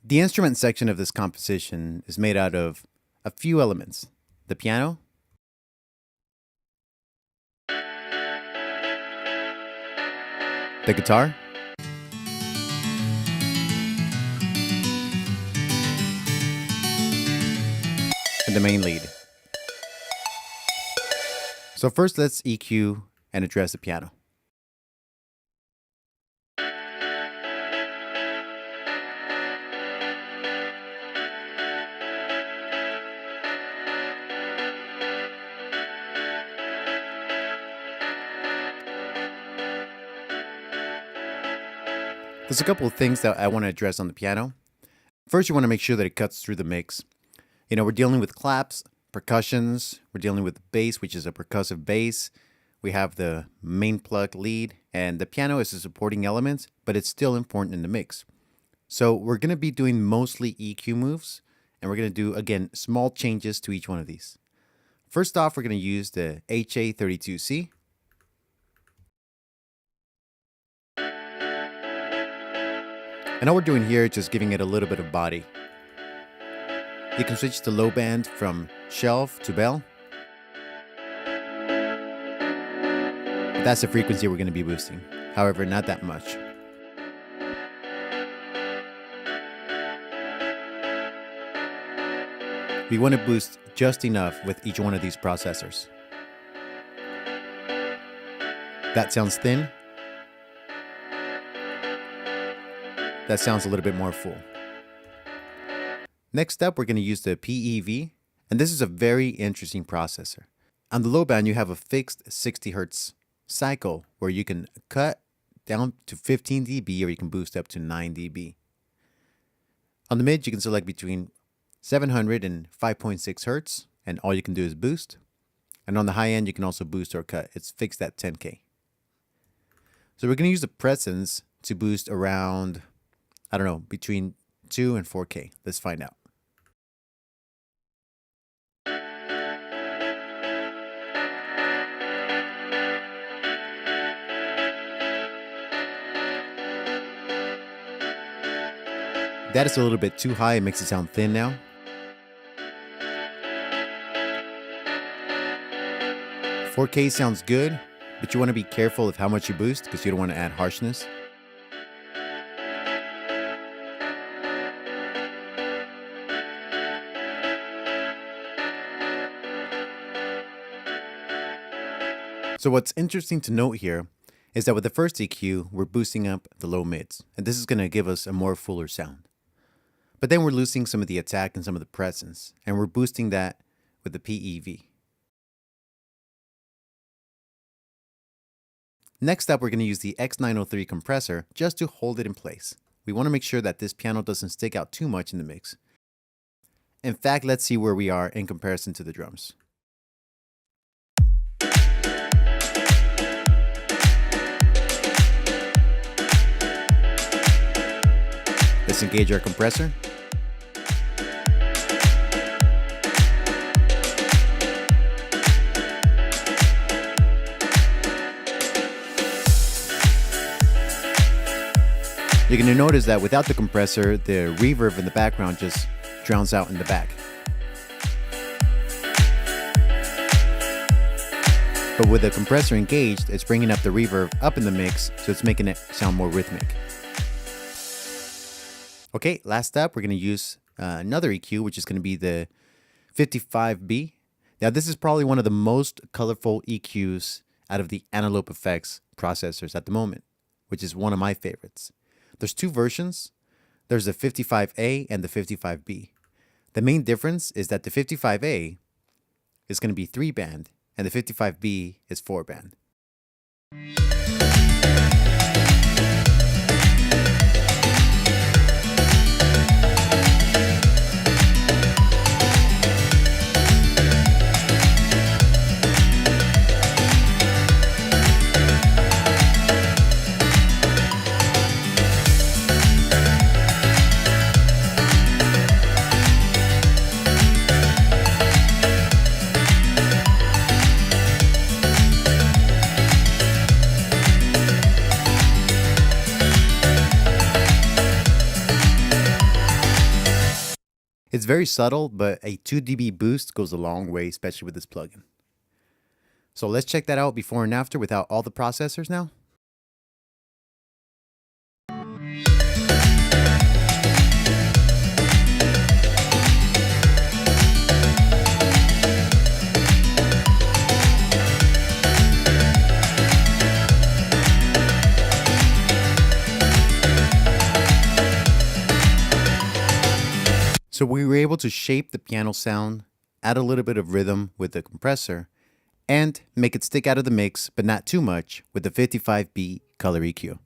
The instrument section of this composition is made out of a few elements: the piano, the guitar, and the main lead. So first let's EQ and address the piano. There's a couple of things that I want to address on the piano. First, you want to make sure that it cuts through the mix. We're dealing with claps, percussions, we're dealing with bass, which is a percussive bass. We have the main plug lead, and the piano is a supporting element, but it's still important in the mix. So we're going to be doing mostly EQ moves, and we're going to do, again, small changes to each one of these. First off, we're going to use the HA32C. And all we're doing here is just giving it a little bit of body. You can switch the low band from shelf to bell. That's the frequency we're going to be boosting. However, not that much. We want to boost just enough with each one of these processors. That sounds thin. That sounds a little bit more full. Next up, we're going to use the PEV, and this is a very interesting processor. On the low band, you have a fixed 60 Hz cycle where you can cut down to 15 dB or you can boost up to 9 dB. On the mid, you can select between 700 and 5.6 Hz, and all you can do is boost. And on the high end, you can also boost or cut. It's fixed at 10K. So we're going to use the presence to boost around, I don't know, between 2 and 4K. Let's find out. That is a little bit too high. It makes it sound thin now. "4K sounds good, but you want to be careful of how much you boost because you don't want to add harshness. So what's interesting to note here is that with the first EQ, we're boosting up the low mids, and this is going to give us a more fuller sound. But then we're losing some of the attack and some of the presence, and we're boosting that with the PEV. Next up, we're going to use the X903 compressor just to hold it in place. We want to make sure that this piano doesn't stick out too much in the mix. In fact, let's see where we are in comparison to the drums. Let's engage our compressor. You're going to notice that without the compressor, the reverb in the background just drowns out in the back. But with the compressor engaged, it's bringing up the reverb up in the mix, so it's making it sound more rhythmic. Okay, last up, we're going to use another EQ, which is going to be the 55B. Now, this is probably one of the most colorful EQs out of the Antelope FX processors at the moment, which is one of my favorites. There's two versions. There's the 55A and the 55B. The main difference is that the 55A is going to be 3-band and the 55B is 4-band. very subtle, but a 2 dB boost goes a long way, especially with this plugin. So let's check that out before and after without all the processors now. So we were able to shape the piano sound, add a little bit of rhythm with the compressor, and make it stick out of the mix, but not too much, with the 55 beat color EQ.